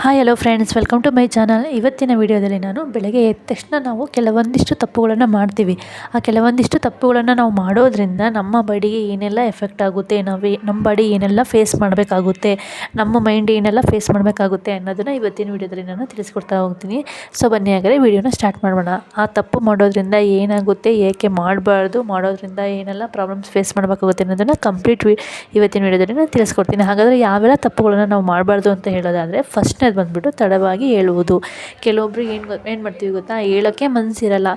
Hi hello friends, welcome to my channel. ಇವತ್ತಿನ ವಿಡಿಯೋದಲ್ಲಿ ನಾನು ಬೆಳಗ್ಗೆ ಎದ್ದ ತಕ್ಷಣ ನಾವು ಕೆಲವೊಂದಿಷ್ಟು ತಪ್ಪುಗಳನ್ನು ಮಾಡ್ತೀವಿ. ಆ ಕೆಲವೊಂದಿಷ್ಟು ತಪ್ಪುಗಳನ್ನು ನಾವು ಮಾಡೋದ್ರಿಂದ ನಮ್ಮ ಬಾಡಿಗೆ ಏನೆಲ್ಲ ಎಫೆಕ್ಟ್ ಆಗುತ್ತೆ, ನಮ್ಮ ಬಾಡಿ ಏನೆಲ್ಲ ಫೇಸ್ ಮಾಡಬೇಕಾಗುತ್ತೆ, ನಮ್ಮ ಮೈಂಡ್ ಏನೆಲ್ಲ ಫೇಸ್ ಮಾಡಬೇಕಾಗುತ್ತೆ ಅನ್ನೋದನ್ನು ಇವತ್ತಿನ ವಿಡಿಯೋದಲ್ಲಿ ನಾನು ತಿಳಿಸ್ಕೊಡ್ತಾ ಹೋಗ್ತೀನಿ. ಸೊ ಬನ್ನಿ ಹಾಗಾದರೆ ವಿಡಿಯೋನ ಸ್ಟಾರ್ಟ್ ಮಾಡೋಣ. ಆ ತಪ್ಪು ಮಾಡೋದ್ರಿಂದ ಏನಾಗುತ್ತೆ, ಏಕೆ ಮಾಡಬಾರ್ದು, ಮಾಡೋದ್ರಿಂದ ಏನೆಲ್ಲ ಪ್ರಾಬ್ಲಮ್ಸ್ ಫೇಸ್ ಮಾಡಬೇಕಾಗುತ್ತೆ ಅನ್ನೋದನ್ನು ಕಂಪ್ಲೀಟ್ ಇವತ್ತಿನ ವಿಡಿಯೋದಲ್ಲಿ ನಾನು ತಿಳಿಸ್ಕೊಡ್ತೀನಿ. ಹಾಗಾದರೆ ಯಾವೆಲ್ಲ ತಪ್ಪುಗಳನ್ನು ನಾವು ಮಾಡಬಾರ್ದು ಅಂತ ಹೇಳೋದಾದರೆ, ಫಸ್ಟ್ನೇದು ಬಂದುಬಿಟ್ಟು ತಡವಾಗಿ ಹೇಳುವುದು. ಕೆಲವೊಬ್ರಿಗೆ ಏನು ಮಾಡ್ತೀವಿ ಗೊತ್ತಾ, ಹೇಳೋಕ್ಕೆ ಮನಸ್ಸಿರಲ್ಲ.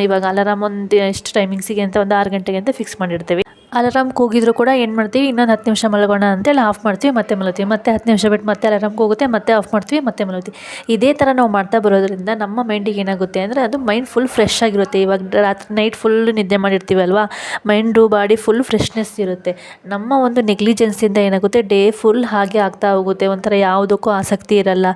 ಇವಾಗ ಅಲಾರಾಮ್ ಒಂದು ಎಷ್ಟು ಟೈಮಿಂಗ್ಸಿಗೆ ಅಂತ ಒಂದು 6 ಗಂಟೆಗೆ ಅಂತ ಫಿಕ್ಸ್ ಮಾಡಿರ್ತೀವಿ. ಅಲಾರಾಮ್ ಕೂಗಿದ್ರು ಕೂಡ ಏನು ಮಾಡ್ತೀವಿ, ಇನ್ನೊಂದು 10 ನಿಮಿಷ ಮಲಗೋಣ ಅಂತೇಳಿ ಆಫ್ ಮಾಡ್ತೀವಿ, ಮತ್ತೆ ಮಲಗ್ತೀವಿ. ಮತ್ತೆ 10 ನಿಮಿಷ ಬಿಟ್ಟು ಮತ್ತೆ ಅಲಾರಾಮ್ ಕೂಗುತ್ತೆ, ಮತ್ತೆ ಆಫ್ ಮಾಡ್ತೀವಿ, ಮತ್ತೆ ಮಲಗ್ತೀವಿ. ಇದೇ ಥರ ನಾವು ಮಾಡ್ತಾ ಬರೋದ್ರಿಂದ ನಮ್ಮ ಮೈಂಡಿಗೆ ಏನಾಗುತ್ತೆ ಅಂದರೆ, ಅದು ಮೈಂಡ್ ಫುಲ್ ಫ್ರೆಶ್ ಆಗಿರುತ್ತೆ. ಇವಾಗ ರಾತ್ರಿ ನೈಟ್ ಫುಲ್ ನಿದ್ದೆ ಮಾಡಿರ್ತೀವಿ ಅಲ್ವಾ, ಮೈಂಡು ಬಾಡಿ ಫುಲ್ ಫ್ರೆಶ್ನೆಸ್ ಇರುತ್ತೆ. ನಮ್ಮ ಒಂದು ನೆಗ್ಲಿಜೆನ್ಸಿಂದ ಏನಾಗುತ್ತೆ, ಡೇ ಫುಲ್ ಹಾಗೆ ಆಗ್ತಾ ಹೋಗುತ್ತೆ. ಒಂಥರ ಯಾವುದಕ್ಕೂ ಆಸಕ್ತಿ ಇರಲ್ಲ.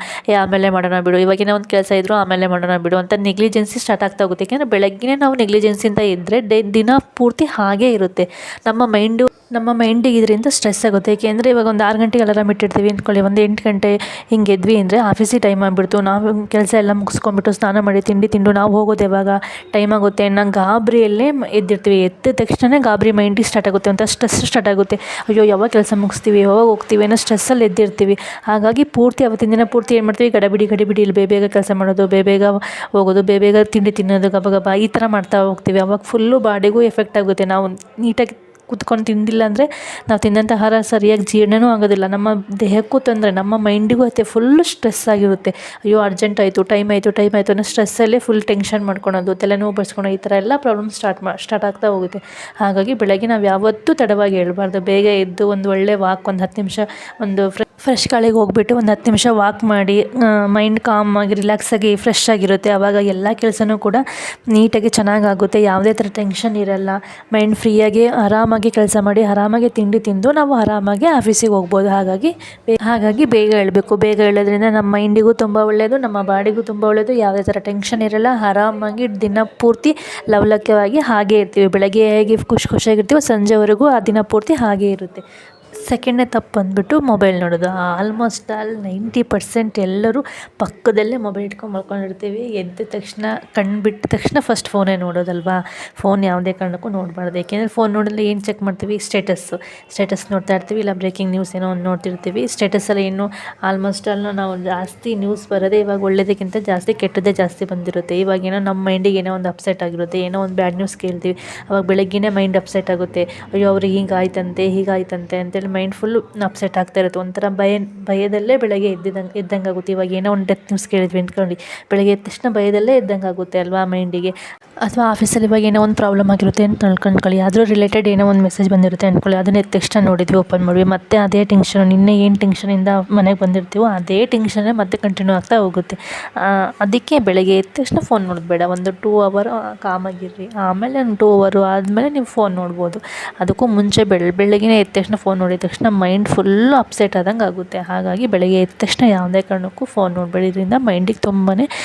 ಆಮೇಲೆ ಮಾಡೋಣ ಬಿಡು, ಇವಾಗಿನ ಒಂದು ಕೆಲಸ ಇದ್ದರೂ ಆಮೇಲೆ ಮಾಡೋಣ ಬಿಡು ಅಂತ ನೆಗ್ಲಿಜೆನ್ಸಿ ಸ್ಟಾರ್ಟ್ ಆಗ್ತಾ ಹೋಗುತ್ತೆ. ಯಾಕೆಂದರೆ ಬೆಳಗ್ಗೆನೇ ನಾವು ನೆಗ್ಲಿಜೆನ್ಸಿಂದ ಇದ್ದರೆ ದಿನ ಪೂರ್ತಿ ಹಾಗೇ ಇರುತ್ತೆ. ನಮ್ಮ ಮೈಂಡಿಗೆ ಇದರಿಂದ ಸ್ಟ್ರೆಸ್ ಆಗುತ್ತೆ. ಏಕೆಂದರೆ ಇವಾಗ ಒಂದು 6 ಗಂಟೆಗೆ ಅಲಾರಾಮ್ ಇಟ್ಟಿರ್ತೀವಿ ಅಂದ್ಕೊಳ್ಳಿ, ಒಂದು 8 ಗಂಟೆ ಹಿಂಗೆ ಎದ್ವಿ ಅಂದರೆ ಆಫೀಸಿಗೆ ಟೈಮ್ ಆಗಿಬಿಡ್ತು. ನಾವು ಕೆಲಸ ಎಲ್ಲ ಮುಗಿಸ್ಕೊಂಡ್ಬಿಟ್ಟು ಸ್ನಾನ ಮಾಡಿ ತಿಂಡು ನಾವು ಹೋಗೋದು ಯಾವಾಗ ಟೈಮ್ ಆಗುತ್ತೆ ಅನ್ನೋ ಗಾಬರಿಯಲ್ಲೇ ಎದ್ದಿರ್ತೀವಿ. ಎದ್ದ ತಕ್ಷಣ ಗಾಬರಿ ಮೈಂಡಿಗೆ ಸ್ಟಾರ್ಟ್ ಆಗುತ್ತೆ, ಒಂಥರ ಸ್ಟ್ರೆಸ್ ಸ್ಟಾರ್ಟ್ ಆಗುತ್ತೆ. ಅಯ್ಯೋ ಯಾವಾಗ ಕೆಲಸ ಮುಗಿಸ್ತೀವಿ, ಯಾವಾಗ ಹೋಗ್ತೀವಿ ಅನ್ನೋ ಸ್ಟ್ರೆಸ್ಸಲ್ಲಿ ಎದ್ದಿರ್ತೀವಿ. ಹಾಗಾಗಿ ಪೂರ್ತಿ ಅವತ್ತಿನ ದಿನ ಪೂರ್ತಿ ಏನು ಮಾಡ್ತೀವಿ, ಗಡಿಬಿಡಿ ಇಲ್ಲಿ ಬೇಗ ಕೆಲಸ ಮಾಡೋದು, ಬೇಗ ಹೋಗೋದು, ಬೇಗ ತಿಂಡಿ ತಿನ್ನೋದು, ಗಬ ಈ ಥರ ಮಾಡ್ತಾ ಹೋಗ್ತೀವಿ. ಅವಾಗ ಫುಲ್ಲು ಬಾಡಿಗೂ ಎಫೆಕ್ಟ್ ಆಗುತ್ತೆ. ನಾವು ನೀಟಾಗಿ ಕೂತ್ಕೊಂಡು ತಿಂದಿಲ್ಲ ಅಂದರೆ ನಾವು ತಿಂದಂಥ ಆಹಾರ ಸರಿಯಾಗಿ ಜೀರ್ಣನೂ ಆಗೋದಿಲ್ಲ. ನಮ್ಮ ದೇಹಕ್ಕೂ ತೊಂದರೆ, ನಮ್ಮ ಮೈಂಡಿಗೂ ಅಷ್ಟೇ ಫುಲ್ಲು ಸ್ಟ್ರೆಸ್ ಆಗಿರುತ್ತೆ. ಅಯ್ಯೋ ಅರ್ಜೆಂಟ್ ಆಯಿತು, ಟೈಮ್ ಆಯಿತು ಅನ್ನೋ ಸ್ಟ್ರೆಸ್ಸಲ್ಲೇ ಫುಲ್ ಟೆನ್ಷನ್ ಮಾಡ್ಕೊಳೋದು, ತಲೆನೋವು ಬರ್ಸ್ಕೊಳೋದು, ಈ ಥರ ಎಲ್ಲ ಪ್ರಾಬ್ಲಮ್ ಸ್ಟಾರ್ಟ್ ಆಗ್ತಾ ಹೋಗುತ್ತೆ. ಹಾಗಾಗಿ ಬೆಳಗ್ಗೆ ನಾವು ಯಾವತ್ತೂ ತಡವಾಗಿ ಹೇಳ್ಬಾರ್ದು. ಬೇಗ ಎದ್ದು ಒಂದು ಒಳ್ಳೆ ವಾಕ್, ಒಂದು 10 ನಿಮಿಷ ಒಂದು ಫ್ರೆಶ್ ಗಾಳಿಗೆ ಹೋಗ್ಬಿಟ್ಟು ಒಂದು 10 ನಿಮಿಷ ವಾಕ್ ಮಾಡಿ ಮೈಂಡ್ ಕಾಮಾಗಿ ರಿಲ್ಯಾಕ್ಸಾಗಿ ಫ್ರೆಶ್ ಆಗಿರುತ್ತೆ. ಆವಾಗ ಎಲ್ಲ ಕೆಲಸನೂ ಕೂಡ ನೀಟಾಗಿ ಚೆನ್ನಾಗಾಗುತ್ತೆ. ಯಾವುದೇ ಥರ ಟೆನ್ಷನ್ ಇರಲ್ಲ. ಮೈಂಡ್ ಫ್ರೀಯಾಗಿ ಆರಾಮಾಗಿ ಕೆಲಸ ಮಾಡಿ, ಆರಾಮಾಗಿ ತಿಂಡಿ ತಿಂದು ನಾವು ಆರಾಮಾಗಿ ಆಫೀಸಿಗೆ ಹೋಗ್ಬೋದು. ಹಾಗಾಗಿ ಬೇಗ ಹೇಳಬೇಕು. ಬೇಗ ಹೇಳೋದ್ರಿಂದ ನಮ್ಮ ಮೈಂಡಿಗೂ ತುಂಬ ಒಳ್ಳೆಯದು, ನಮ್ಮ ಬಾಡಿಗೂ ತುಂಬ ಒಳ್ಳೆಯದು. ಯಾವುದೇ ಥರ ಟೆನ್ಷನ್ ಇರಲ್ಲ. ಆರಾಮಾಗಿ ದಿನ ಪೂರ್ತಿ ಲವಲಕ್ಯವಾಗಿ ಹಾಗೇ ಇರ್ತೀವಿ. ಬೆಳಗ್ಗೆ ಹೇಗೆ ಖುಷಿಯಾಗಿರ್ತೀವೋ ಸಂಜೆವರೆಗೂ ಆ ದಿನ ಪೂರ್ತಿ ಹಾಗೇ ಇರುತ್ತೆ. ಸೆಕೆಂಡನೇ ತಪ್ಪು ಬಂದುಬಿಟ್ಟು ಮೊಬೈಲ್ ನೋಡೋದು. ಆಲ್ಮೋಸ್ಟ್ 90% ಎಲ್ಲರೂ ಪಕ್ಕದಲ್ಲೇ ಮೊಬೈಲ್ ಇಟ್ಕೊಂಡು ಮಲ್ಕೊಂಡಿರ್ತೀವಿ. ಎದ್ದ ತಕ್ಷಣ ಕಣ್ಣು ಬಿಟ್ಟ ತಕ್ಷಣ ಫಸ್ಟ್ ಫೋನೇ ನೋಡೋದಲ್ವಾ. ಫೋನ್ ಯಾವುದೇ ಕಾರಣಕ್ಕೂ ನೋಡಬಾರ್ದು. ಏಕೆಂದರೆ ಫೋನ್ ನೋಡಿದ್ರೆ ಏನು ಚೆಕ್ ಮಾಡ್ತೀವಿ, ಸ್ಟೇಟಸ್ ನೋಡ್ತಾ ಇರ್ತೀವಿ, ಇಲ್ಲ ಬ್ರೇಕಿಂಗ್ ನ್ಯೂಸ್ ಏನೋ ಒಂದು ನೋಡ್ತಿರ್ತೀವಿ. ಸ್ಟೇಟಸಲ್ಲಿ ಏನು ಆಲ್ಮೋಸ್ಟ್ ನಾವು ಜಾಸ್ತಿ ನ್ಯೂಸ್ ಬರೋದೇ ಇವಾಗ ಒಳ್ಳೆಯದಕ್ಕಿಂತ ಜಾಸ್ತಿ ಕೆಟ್ಟದ್ದೇ ಜಾಸ್ತಿ ಬಂದಿರುತ್ತೆ. ಇವಾಗೇನೋ ನಮ್ಮ ಮೈಂಡಿಗೆ ಏನೋ ಒಂದು ಅಪ್ಸೆಟ್ ಆಗಿರುತ್ತೆ, ಏನೋ ಒಂದು ಬ್ಯಾಡ್ ನ್ಯೂಸ್ ಕೇಳ್ತೀವಿ, ಅವಾಗ ಬೆಳಗ್ಗೆನೇ ಮೈಂಡ್ ಅಪ್ಸೆಟ್ ಆಗುತ್ತೆ. ಅಯ್ಯೋ ಅವ್ರಿಗೆ ಹೀಗಾಯ್ತಂತೆ ಅಂತೇಳಿ ಮೈಂಡ್ ಫುಲ್ಲು ಅಪ್ಸೆಟ್ ಆಗ್ತಾ ಇರುತ್ತೆ. ಒಂಥರ ಭಯದಲ್ಲೇ ಬೆಳಗ್ಗೆ ಎದ್ದಂಗೆ ಆಗುತ್ತೆ. ಇವಾಗ ಏನೋ ಒಂದು ಡೆತ್ ನ್ಯೂಸ್ ಕೇಳಿದ್ವಿ ಅಂದ್ಕೊಂಡು ಬೆಳಗ್ಗೆ ಎದ್ದ ತಕ್ಷಣ ಭಯದಲ್ಲೇ ಎದ್ದಂಗೆ ಆಗುತ್ತೆ ಅಲ್ವಾ ಮೈಂಡಿಗೆ. ಅಥವಾ ಆಫೀಸಲ್ಲಿ ಇವಾಗ ಏನೋ ಒಂದು ಪ್ರಾಬ್ಲಮ್ ಆಗಿರುತ್ತೆ ಅಂತ ಅಂದ್ಕೊಳ್ಳಿ, ಅದ್ರ ರಿಲೇಟೆಡ್ ಏನೋ ಒಂದು ಮೆಸೇಜ್ ಬಂದಿರುತ್ತೆ ಅಂದ್ಕೊಳ್ಳಿ, ಅದನ್ನ ಎದ್ದ ತಕ್ಷಣ ನೋಡಿದ್ವಿ, ಓಪನ್ ಮಾಡಿದ್ವಿ, ಮತ್ತೆ ಅದೇ ಟೆನ್ಷನ್, ನಿನ್ನೆ ಏನು ಟೆನ್ಷನಿಂದ ಮನೆಗೆ ಬಂದಿರ್ತೀವೋ ಅದೇ ಟೆನ್ಷನ್ನೇ ಮತ್ತೆ ಕಂಟಿನ್ಯೂ ಆಗ್ತಾ ಹೋಗುತ್ತೆ. ಅದಕ್ಕೆ ಬೆಳಗ್ಗೆ ಎದ್ದ ತಕ್ಷಣ ಫೋನ್ ನೋಡೋದು ಬೇಡ. ಒಂದು 2 ಅವರ್ ಕಾಮಾಗಿರ್ರಿ, ಆಮೇಲೆ ಒಂದು 2 ಅವರ್ ಆದಮೇಲೆ ನೀವು ಫೋನ್ ನೋಡ್ಬೋದು. ಅದಕ್ಕೂ ಮುಂಚೆ ಬೆಳಗ್ಗೆನೇ ಎದ್ದ ತಕ್ಷಣ ಫೋನ್ ನೋಡಿದ ತಕ್ಷಣ ಮೈಂಡ್ ಫುಲ್ಲು ಅಪ್ಸೆಟ್ ಆದಂಗೆ ಆಗುತ್ತೆ. ಹಾಗಾಗಿ ಬೆಳಗ್ಗೆ ಎದ್ದ ತಕ್ಷಣ ಯಾವುದೇ ಕಾರಣಕ್ಕೂ ಫೋನ್ ನೋಡಬೇಡಿ. ಇದರಿಂದ ಮೈಂಡಿಗೆ ತುಂಬಾ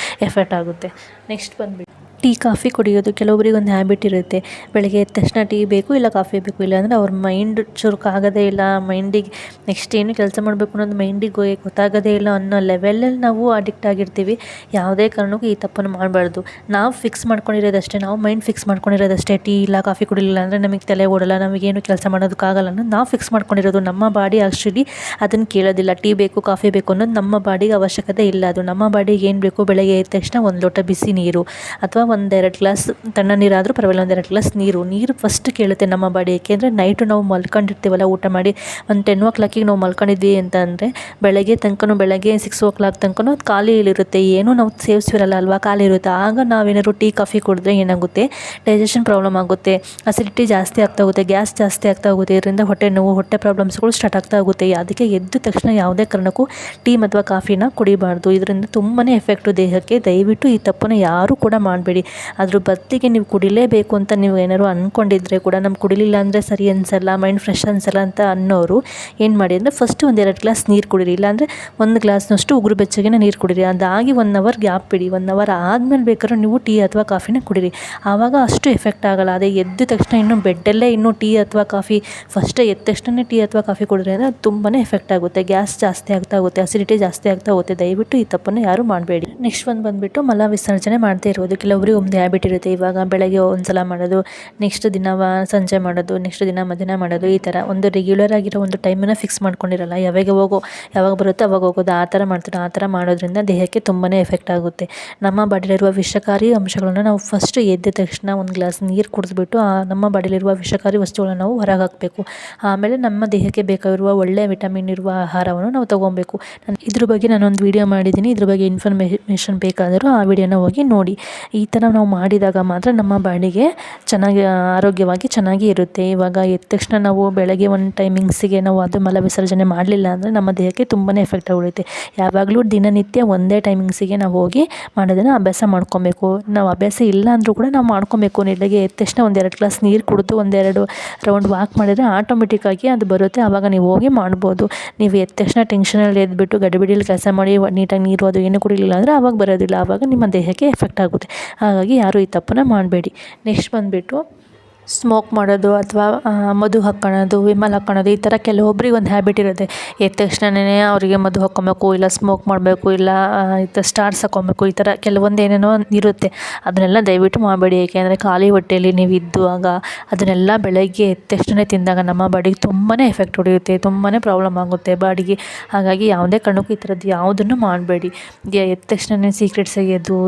ಎಫೆಕ್ಟ್ ಆಗುತ್ತೆ. ನೆಕ್ಸ್ಟ್ ಬಂದುಬಿಟ್ಟು ಟೀ ಕಾಫಿ ಕುಡಿಯೋದು. ಕೆಲವೊಬ್ರಿಗೆ ಒಂದು ಹ್ಯಾಬಿಟ್ ಇರುತ್ತೆ, ಬೆಳಗ್ಗೆ ಎದ್ದ ತಕ್ಷಣ ಟೀ ಬೇಕು, ಇಲ್ಲ ಕಾಫಿ ಬೇಕು, ಇಲ್ಲಾಂದರೆ ಅವ್ರ ಮೈಂಡ್ ಚುರುಕಾಗೋದೇ ಇಲ್ಲ. ಮೈಂಡಿಗೆ ನೆಕ್ಸ್ಟ್ ಏನು ಕೆಲಸ ಮಾಡಬೇಕು ಅನ್ನೋದು ಮೈಂಡಿಗೆ ಗೊತ್ತಾಗೋದೇ ಇಲ್ಲ ಅನ್ನೋ ಲೆವೆಲಲ್ಲಿ ನಾವು ಅಡಿಕ್ಟ್ ಆಗಿರ್ತೀವಿ. ಯಾವುದೇ ಕಾರಣಕ್ಕೂ ಈ ತಪ್ಪನ್ನು ಮಾಡಬಾರ್ದು. ನಾವು ಫಿಕ್ಸ್ ಮಾಡ್ಕೊಂಡಿರೋದಷ್ಟೇ, ನಾವು ಮೈಂಡ್ ಫಿಕ್ಸ್ ಮಾಡ್ಕೊಂಡಿರೋದಷ್ಟೇ, ಟೀ ಇಲ್ಲ ಕಾಫಿ ಕುಡಿಲಿಲ್ಲ ಅಂದರೆ ನಮಗೆ ತಲೆ ಓಡಲ್ಲ, ನಮಗೇನು ಕೆಲಸ ಮಾಡೋದಕ್ಕಾಗಲ್ಲ ಅನ್ನೋದು ನಾವು ಫಿಕ್ಸ್ ಮಾಡ್ಕೊಂಡಿರೋದು. ನಮ್ಮ ಬಾಡಿ ಆ್ಯಕ್ಚುಲಿ ಅದನ್ನು ಕೇಳೋದಿಲ್ಲ. ಟೀ ಬೇಕು ಕಾಫಿ ಬೇಕು ಅನ್ನೋದು ನಮ್ಮ ಬಾಡಿಗೆ ಅವಶ್ಯಕತೆ ಇಲ್ಲ. ಅದು ನಮ್ಮ ಬಾಡಿಗೆ ಏನು ಬೇಕು, ಬೆಳಗ್ಗೆ ಎದ್ದ ತಕ್ಷಣ ಒಂದು ಲೋಟ ಬಿಸಿ ನೀರು ಅಥವಾ 1-2 ಗ್ಲಾಸ್ ತಣ್ಣ ನೀರಾದರೂ ಪರವಾಗಿಲ್ಲ, 1-2 ಗ್ಲಾಸ್ ನೀರು ಫಸ್ಟ್ ಕೇಳುತ್ತೆ ನಮ್ಮ ಬಾಡಿ. ಏಕೆಂದರೆ ನೈಟು ನಾವು ಮಲ್ಕೊಂಡಿರ್ತೀವಲ್ಲ, ಊಟ ಮಾಡಿ ಒಂದು 10 o'clock ನಾವು ಮಲ್ಕೊಂಡಿದ್ವಿ ಅಂತ ಅಂದರೆ ಬೆಳಗ್ಗೆ 6 o'clock ತನಕ ಅದು ಖಾಲಿಲಿರುತ್ತೆ. ಏನೂ ನಾವು ಸೇವಿಸಿರಲ್ಲ ಅಲ್ವಾ, ಖಾಲಿ ಇರುತ್ತೆ. ಆಗ ನಾವೇನಾದ್ರು ಟೀ ಕಾಫಿ ಕುಡಿದ್ರೆ ಏನಾಗುತ್ತೆ, ಡೈಜೆಷನ್ ಪ್ರಾಬ್ಲಮ್ ಆಗುತ್ತೆ, ಅಸಿಡಿಟಿ ಜಾಸ್ತಿ ಆಗ್ತಾ ಹೋಗುತ್ತೆ, ಗ್ಯಾಸ್ ಜಾಸ್ತಿ ಆಗ್ತಾ ಹೋಗುತ್ತೆ. ಇದರಿಂದ ಹೊಟ್ಟೆ ನೋವು, ಹೊಟ್ಟೆ ಪ್ರಾಬ್ಲಮ್ಸ್ಗಳು ಸ್ಟಾರ್ಟ್ ಆಗ್ತಾ ಹೋಗುತ್ತೆ. ಅದಕ್ಕೆ ಎದ್ದ ತಕ್ಷಣ ಯಾವುದೇ ಕಾರಣಕ್ಕೂ ಟೀ ಅಥವಾ ಕಾಫಿನ ಕುಡಿಬಾರ್ದು. ಇದರಿಂದ ತುಂಬಾ ಎಫೆಕ್ಟು ದೇಹಕ್ಕೆ. ದಯವಿಟ್ಟು ಈ ತಪ್ಪನ್ನು ಯಾರೂ ಕೂಡ ಮಾಡಬೇಡಿ. ಮಾಡಬೇಡಿ. ಅದ್ರ ಬದಲಿಗೆ ನೀವು ಕುಡಿಲೇಬೇಕು ಅಂತ ನೀವು ಏನಾದ್ರು ಅಂದ್ಕೊಂಡಿದ್ರೆ ಕೂಡ ನಮ್ಗೆ ಕುಡಿಲಿಲ್ಲ ಅಂದರೆ ಸರಿ ಅನಿಸಲ್ಲ, ಮೈಂಡ್ ಫ್ರೆಶ್ ಅನಿಸಲ್ಲ ಅಂತ ಅನ್ನೋರು ಏನು ಮಾಡಿ ಅಂದರೆ ಫಸ್ಟ್ 1-2 ಗ್ಲಾಸ್ ನೀರು ಕುಡೀರಿ. ಇಲ್ಲಾಂದರೆ 1 ಗ್ಲಾಸ್ನಷ್ಟು ಉಗುರು ಬೆಚ್ಚಗಿನ ನೀರು ಕುಡೀರಿ. ಅದಾಗಿ 1 ಅವರ್ ಗ್ಯಾಪ್ ಬಿಡಿ. 1 ಅವರ್ ಆದಮೇಲೆ ಬೇಕಾದ್ರೆ ನೀವು ಟೀ ಅಥವಾ ಕಾಫಿನ ಕುಡೀರಿ. ಆವಾಗ ಅಷ್ಟು ಎಫೆಕ್ಟ್ ಆಗೋಲ್ಲ. ಅದೇ ಎದ್ದ ತಕ್ಷಣ ಇನ್ನೂ ಬೆಡ್ಡಲ್ಲೇ ಇನ್ನೂ ಟೀ ಅಥವಾ ಕಾಫಿ ಫಸ್ಟೇ ಎದ್ದ ತಕ್ಷಣ ಟೀ ಅಥವಾ ಕಾಫಿ ಕುಡಿದ್ರೆ ಅಂದರೆ ಅದು ತುಂಬಾ ಎಫೆಕ್ಟ್ ಆಗುತ್ತೆ. ಗ್ಯಾಸ್ ಜಾಸ್ತಿ ಆಗ್ತಾ ಹೋಗುತ್ತೆ, ಅಸಿಡಿಟಿ ಜಾಸ್ತಿ ಆಗ್ತಾ ಹೋಗುತ್ತೆ. ದಯವಿಟ್ಟು ಈ ತಪ್ಪನ್ನು ಯಾರೂ ಮಾಡಬೇಡಿ. ನೆಕ್ಸ್ಟ್ ಒಂದು ಬಂದುಬಿಟ್ಟು ಮಲ ವಿಸರ್ಜನೆ ಮಾಡದೇ ಇರೋದು. ಕೆಲವೊಬ್ಬರಿಗೆ ಒಂದು ಹ್ಯಾಬಿಟ್ ಇರುತ್ತೆ. ಇವಾಗ ಬೆಳಗ್ಗೆ ಒಂದ್ಸಲ ಮಾಡೋದು, ನೆಕ್ಸ್ಟ್ ದಿನ ಸಂಜೆ ಮಾಡೋದು, ನೆಕ್ಸ್ಟ್ ದಿನ ಮಧ್ಯಾಹ್ನ ಮಾಡೋದು. ಈ ಥರ ಒಂದು ರೆಗ್ಯುಲರ್ ಆಗಿರೋ ಒಂದು ಟೈಮನ್ನು ಫಿಕ್ಸ್ ಮಾಡ್ಕೊಂಡಿರಲ್ಲ. ಯಾವಾಗ ಬರುತ್ತೋ ಅವಾಗ ಹೋಗೋದು, ಆ ಥರ ಮಾಡ್ತಾರೆ. ಆ ಥರ ಮಾಡೋದ್ರಿಂದ ದೇಹಕ್ಕೆ ತುಂಬಾ ಎಫೆಕ್ಟ್ ಆಗುತ್ತೆ. ನಮ್ಮ ಬಾಡಿಲಿರುವ ವಿಷಕಾರಿ ಅಂಶಗಳನ್ನು ನಾವು ಫಸ್ಟ್ ಎದ್ದ ತಕ್ಷಣ 1 ಗ್ಲಾಸ್ ನೀರು ಕುಡಿದ್ಬಿಟ್ಟು ನಮ್ಮ ಬಾಡಿಲಿರುವ ವಿಷಕಾರಿ ವಸ್ತುಗಳನ್ನು ನಾವು ಹೊರಗೆ ಹಾಕಬೇಕು. ಆಮೇಲೆ ನಮ್ಮ ದೇಹಕ್ಕೆ ಬೇಕಾಗಿರುವ ಒಳ್ಳೆಯ ವಿಟಮಿನ್ ಇರುವ ಆಹಾರವನ್ನು ನಾವು ತೊಗೊಬೇಕು. ಇದ್ರ ಬಗ್ಗೆ ನಾನೊಂದು ವಿಡಿಯೋ ಮಾಡಿದ್ದೀನಿ. ಇದ್ರ ಬಗ್ಗೆ ಇನ್ಫಾರ್ಮೇಷನ್ ಬೇಕಾದರೂ ಆ ವಿಡಿಯೋನ ಹೋಗಿ ನೋಡಿ. ಈ ಥರ ನಾವು ಮಾಡಿದಾಗ ಮಾತ್ರ ನಮ್ಮ ಬಾಡಿಗೆ ಚೆನ್ನಾಗಿ ಆರೋಗ್ಯವಾಗಿ ಚೆನ್ನಾಗಿ ಇರುತ್ತೆ. ಇವಾಗ ಎದ್ದ ತಕ್ಷಣ ನಾವು ಬೆಳಗ್ಗೆ ಒಂದು ಟೈಮಿಂಗ್ಸಿಗೆ ನಾವು ಅದು ಮಲ ವಿಸರ್ಜನೆ ಮಾಡಲಿಲ್ಲ ಅಂದರೆ ನಮ್ಮ ದೇಹಕ್ಕೆ ತುಂಬಾ ಎಫೆಕ್ಟ್ ಆಗುತ್ತೆ. ಯಾವಾಗಲೂ ದಿನನಿತ್ಯ ಒಂದೇ ಟೈಮಿಂಗ್ಸಿಗೆ ನಾವು ಹೋಗಿ ಮಾಡೋದನ್ನು ಅಭ್ಯಾಸ ಮಾಡ್ಕೊಬೇಕು. ನಾವು ಅಭ್ಯಾಸ ಇಲ್ಲ ಅಂದರೂ ಕೂಡ ನಾವು ಮಾಡ್ಕೊಬೇಕು. ಬೆಳಗ್ಗೆ ಎದ್ದ ತಕ್ಷಣ 1-2 ಗ್ಲಾಸ್ ನೀರು ಕುಡಿದು 1-2 ರೌಂಡ್ ವಾಕ್ ಮಾಡಿದರೆ ಆಟೋಮೆಟಿಕ್ಕಾಗಿ ಅದು ಬರುತ್ತೆ. ಆವಾಗ ನೀವು ಹೋಗಿ ಮಾಡ್ಬೋದು. ನೀವು ಎದ್ದ ತಕ್ಷಣ ಟೆನ್ಷನಲ್ಲಿ ಎದ್ಬಿಟ್ಟು ಗಡಿಬಿಡಿಯಲ್ಲಿ ಕೆಲಸ ಮಾಡಿ ನೀಟಾಗಿ ನೀರು ಅದು ಏನೂ ಕುಡಿಲಿಲ್ಲ ಅಂದರೆ ಆವಾಗ ಬರೋದಿಲ್ಲ. ಆವಾಗ ನಿಮ್ಮ ದೇಹಕ್ಕೆ ಎಫೆಕ್ಟ್ ಆಗುತ್ತೆ. ಹಾಗಾಗಿ ಯಾರೂ ಈ ತಪ್ಪನ್ನು ಮಾಡಬೇಡಿ. ನೆಕ್ಸ್ಟ್ ಬಂದುಬಿಟ್ಟು ಸ್ಮೋಕ್ ಮಾಡೋದು ಅಥವಾ ಮಧು ಹಾಕ್ಕೊಳ್ಳೋದು, ವಿಮಲ್ ಹಾಕ್ಕೊಳ್ಳೋದು. ಈ ಥರ ಕೆಲವೊಬ್ರಿಗೆ ಒಂದು ಹ್ಯಾಬಿಟ್ ಇರುತ್ತೆ. ಎದ್ದ ತಕ್ಷಣನೇ ಅವರಿಗೆ ಮಧು ಹಾಕ್ಕೊಬೇಕು, ಇಲ್ಲ ಸ್ಮೋಕ್ ಮಾಡಬೇಕು, ಇಲ್ಲ ಸ್ಟಾರ್ಸ್ ಹಾಕ್ಕೊಬೇಕು. ಈ ಥರ ಕೆಲವೊಂದು ಏನೇನೋ ಇರುತ್ತೆ. ಅದನ್ನೆಲ್ಲ ದಯವಿಟ್ಟು ಮಾಡಬೇಡಿ. ಏಕೆಂದರೆ ಖಾಲಿ ಹೊಟ್ಟೆಯಲ್ಲಿ ನೀವು ಇದ್ದಾಗ ಅದನ್ನೆಲ್ಲ ಬೆಳಗ್ಗೆ ಎದ್ದ ತಕ್ಷಣ ತಿಂದಾಗ ನಮ್ಮ ಬಾಡಿಗೆ ತುಂಬಾ ಎಫೆಕ್ಟ್ ಹೊಡೆಯುತ್ತೆ, ತುಂಬಾ ಪ್ರಾಬ್ಲಮ್ ಆಗುತ್ತೆ ಬಾಡಿಗೆ. ಹಾಗಾಗಿ ಯಾವುದೇ ಕಾರಣಕ್ಕೂ ಈ ಥರದ್ದು ಯಾವುದನ್ನು ಮಾಡಬೇಡಿ. ಎದ್ದ ತಕ್ಷಣ ಸೀಕ್ರೆಟ್ ತೆಗೆಯೋದು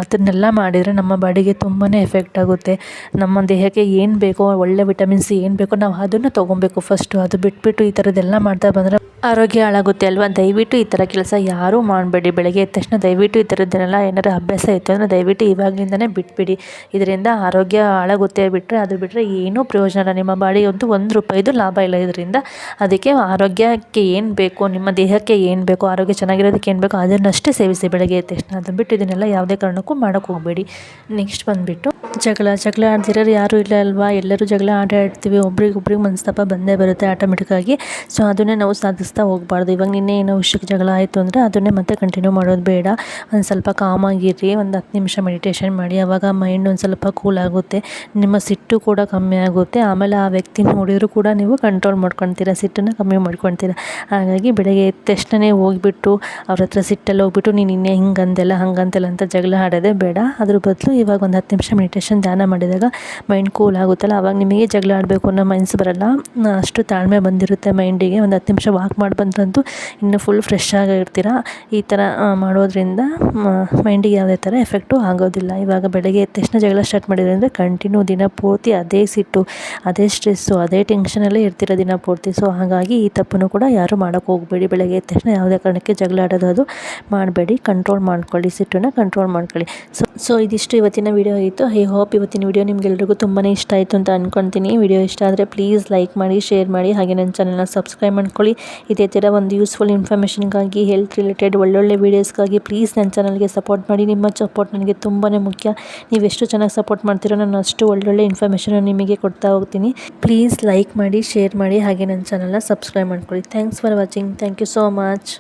ಅದನ್ನೆಲ್ಲ ಮಾಡಿದರೆ ನಮ್ಮ ಬಾಡಿಗೆ ತುಂಬಾ ಎಫೆಕ್ಟ್ ಆಗುತ್ತೆ. ನಮ್ಮ ದೇಹಕ್ಕೆ ಏನು ಬೇಕೋ ಒಳ್ಳೆ ವಿಟಮಿನ್ಸ್ ಏನು ಬೇಕೋ ನಾವು ಅದನ್ನು ತೊಗೊಬೇಕು ಫಸ್ಟು. ಅದು ಬಿಟ್ಬಿಟ್ಟು ಈ ಥರದ್ದೆಲ್ಲ ಮಾಡ್ತಾ ಬಂದರೆ ಆರೋಗ್ಯ ಹಾಳಾಗುತ್ತೆ ಅಲ್ವಾ. ದಯವಿಟ್ಟು ಈ ಥರ ಕೆಲಸ ಯಾರೂ ಮಾಡಬೇಡಿ. ಬೆಳಗ್ಗೆ ಎದ್ದ ತಕ್ಷಣ ದಯವಿಟ್ಟು ಈ ಥರದ್ದನ್ನೆಲ್ಲ ಏನಾರು ಅಭ್ಯಾಸ ಇತ್ತು ಅಂದರೆ ದಯವಿಟ್ಟು ಇವಾಗಲಿಂದನೇ ಬಿಟ್ಬಿಡಿ. ಇದರಿಂದ ಆರೋಗ್ಯ ಹಾಳಾಗುತ್ತೆ. ಅದು ಬಿಟ್ಟರೆ ಏನೂ ಪ್ರಯೋಜನ ಇಲ್ಲ. ನಿಮ್ಮ ಬಾಡಿಗಂತೂ ₹1 ಲಾಭ ಇಲ್ಲ ಇದರಿಂದ. ಅದಕ್ಕೆ ಆರೋಗ್ಯಕ್ಕೆ ಏನು ಬೇಕೋ, ನಿಮ್ಮ ದೇಹಕ್ಕೆ ಏನು ಬೇಕೋ, ಆರೋಗ್ಯ ಚೆನ್ನಾಗಿರೋದಕ್ಕೆ ಏನು ಬೇಕೋ ಅದನ್ನಷ್ಟೇ ಸೇವಿಸಿ ಬೆಳಗ್ಗೆ ಎದ್ದ ತಕ್ಷಣ. ಅದನ್ನು ಬಿಟ್ಟು ಇದನ್ನೆಲ್ಲ ಯಾವುದೇ ಕಾರಣಕ್ಕೂ ಮಾಡೋಕ್ಕೆ ಹೋಗಬೇಡಿ. ನೆಕ್ಸ್ಟ್ ಬಂದುಬಿಟ್ಟು ಜಗಳ ಆಡ್ದಿರೋರು ಯಾರೂ ಇಲ್ಲ ಅಲ್ವಾ. ಎಲ್ಲರೂ ಜಗಳ ಆಡ್ತೀವಿ. ಒಬ್ರಿಗೆ ಮನಸ್ತಾಪ ಬಂದೇ ಬರುತ್ತೆ ಆಟೋಮೆಟಿಕ್ಕಾಗಿ. ಸೊ ಅದನ್ನೇ ನಾವು ಸಾಧಿಸ್ತಾ ಹೋಗಬಾರ್ದು. ಇವಾಗ ನಿನ್ನೆ ಏನೋ ವಿಷಯಕ್ಕೆ ಜಗಳ ಆಯಿತು ಅಂದರೆ ಅದನ್ನೇ ಮತ್ತೆ ಕಂಟಿನ್ಯೂ ಮಾಡೋದು ಬೇಡ. ಒಂದು ಸ್ವಲ್ಪ ಕಾಮಾಗಿರಿ. ಒಂದು 10 ನಿಮಿಷ ಮೆಡಿಟೇಷನ್ ಮಾಡಿ. ಆವಾಗ ಮೈಂಡ್ ಒಂದು ಸ್ವಲ್ಪ ಕೂಲ್ ಆಗುತ್ತೆ. ನಿಮ್ಮ ಸಿಟ್ಟು ಕೂಡ ಕಮ್ಮಿ ಆಗುತ್ತೆ. ಆಮೇಲೆ ಆ ವ್ಯಕ್ತಿ ನೋಡಿದರೂ ಕೂಡ ನೀವು ಕಂಟ್ರೋಲ್ ಮಾಡ್ಕೊತೀರ, ಸಿಟ್ಟನ್ನು ಕಮ್ಮಿ ಮಾಡ್ಕೊತೀರ. ಹಾಗಾಗಿ ಬೆಳಗ್ಗೆ ಎದ್ದ ತಕ್ಷಣ ಹೋಗಿಬಿಟ್ಟು ಅವ್ರ ಹತ್ರ ಸಿಟ್ಟಲ್ಲಿ ಹೋಗ್ಬಿಟ್ಟು ನೀನು ಇನ್ನೇ ಹಂಗಂತೆಲ್ಲ ಅಂತ ಜಗಳ ಆಡೋದೇ ಬೇಡ. ಅದ್ರ ಬದಲು ಇವಾಗ ಒಂದು 10 ನಿಮಿಷ ಮೆಡಿಟೇಷನ್ ಧ್ಯಾನ ಮಾಡಿದಾಗ ಮೈಂಡ್ ಕೂಲ್ ಆಗುತ್ತಲ್ಲ, ಆವಾಗ ನಿಮಗೆ ಜಗಳ ಆಡಬೇಕು ಅನ್ನೋ ಮನಸ್ಸು ಬರಲ್ಲ. ಅಷ್ಟು ತಾಳ್ಮೆ ಬಂದಿರುತ್ತೆ ಮೈಂಡಿಗೆ. ಒಂದು 10 ನಿಮಿಷ ವಾಕ್ ಮಾಡಿ ಬಂದ್ರಂತೂ ಇನ್ನು ಫುಲ್ ಫ್ರೆಶ್ ಆಗಿರ್ತೀರ. ಈ ಥರ ಮಾಡೋದ್ರಿಂದ ಮೈಂಡಿಗೆ ಯಾವುದೇ ಥರ ಎಫೆಕ್ಟು ಆಗೋದಿಲ್ಲ. ಇವಾಗ ಬೆಳಗ್ಗೆ ಎದ್ದ ತಕ್ಷಣ ಜಗಳ ಸ್ಟಾರ್ಟ್ ಮಾಡಿದ್ರಿಂದ ಕಂಟಿನ್ಯೂ ದಿನ ಪೂರ್ತಿ ಅದೇ ಸಿಟ್ಟು, ಅದೇ ಸ್ಟ್ರೆಸ್ಸು, ಅದೇ ಟೆನ್ಷನಲ್ಲೇ ಇರ್ತೀರ ದಿನ ಪೂರ್ತಿ. ಸೊ ಹಾಗಾಗಿ ಈ ತಪ್ಪನ್ನು ಕೂಡ ಯಾರೂ ಮಾಡೋಕ್ಕೆ ಹೋಗಬೇಡಿ. ಬೆಳಗ್ಗೆ ಎದ್ದ ತಕ್ಷಣ ಯಾವುದೇ ಕಾರಣಕ್ಕೆ ಜಗಳ ಆಡೋದು ಅದು ಮಾಡಬೇಡಿ. ಕಂಟ್ರೋಲ್ ಮಾಡ್ಕೊಳ್ಳಿ, ಸಿಟ್ಟನ್ನು ಕಂಟ್ರೋಲ್ ಮಾಡ್ಕೊಳ್ಳಿ. ಸೊ ಇದಿಷ್ಟು ಇವತ್ತಿನ ವಿಡಿಯೋ ಆಯಿತು. ಐ ಹೋಪ್ ಇವತ್ತಿನ ವಿಡಿಯೋ ನಿಮಗೆಲ್ರಿಗೂ ತುಂಬಾ ಇಷ್ಟ ಆಯಿತು ಅಂತ ಅಂದ್ಕೊತೀನಿ. ವಿಡಿಯೋ ಇಷ್ಟ ಆದರೆ ಪ್ಲೀಸ್ ಲೈಕ್ ಮಾಡಿ, ಶೇರ್ ಮಾಡಿ, ಹಾಗೆ ನನ್ನ ಚಾನಲ್ನ ಸಬ್ಸ್ಕ್ರೈಬ್ ಮಾಡ್ಕೊಳ್ಳಿ. ಇದೇ ಥರ ಒಂದು ಯೂಸ್ಫುಲ್ ಇನ್ಫಾರ್ಮೇಷನ್ಗಾಗಿ, ಹೆಲ್ತ್ ರಿಲೇಟೆಡ್ ಒಳ್ಳೊಳ್ಳೆ ವೀಡಿಯೋಸ್ಗಾಗಿ ಪ್ಲೀಸ್ ನನ್ನ ಚಾನಲ್ಗೆ ಸಪೋರ್ಟ್ ಮಾಡಿ. ನಿಮ್ಮ ಸಪೋರ್ಟ್ ನನಗೆ ತುಂಬಾ ಮುಖ್ಯ. ನೀವು ಎಷ್ಟು ಚೆನ್ನಾಗಿ ಸಪೋರ್ಟ್ ಮಾಡ್ತೀರೋ ನಾನು ಅಷ್ಟು ಒಳ್ಳೊಳ್ಳೆ ಇನ್ಫಾರ್ಮೇಷನ್ ನಿಮಗೆ ಕೊಡ್ತಾ ಹೋಗ್ತೀನಿ. ಪ್ಲೀಸ್ ಲೈಕ್ ಮಾಡಿ, ಶೇರ್ ಮಾಡಿ, ಹಾಗೆ ನನ್ನ ಚಾನಲ್ನ ಸಬ್ಸ್ಕ್ರೈಬ್ ಮಾಡ್ಕೊಳ್ಳಿ. Thanks for watching. Thank you so much.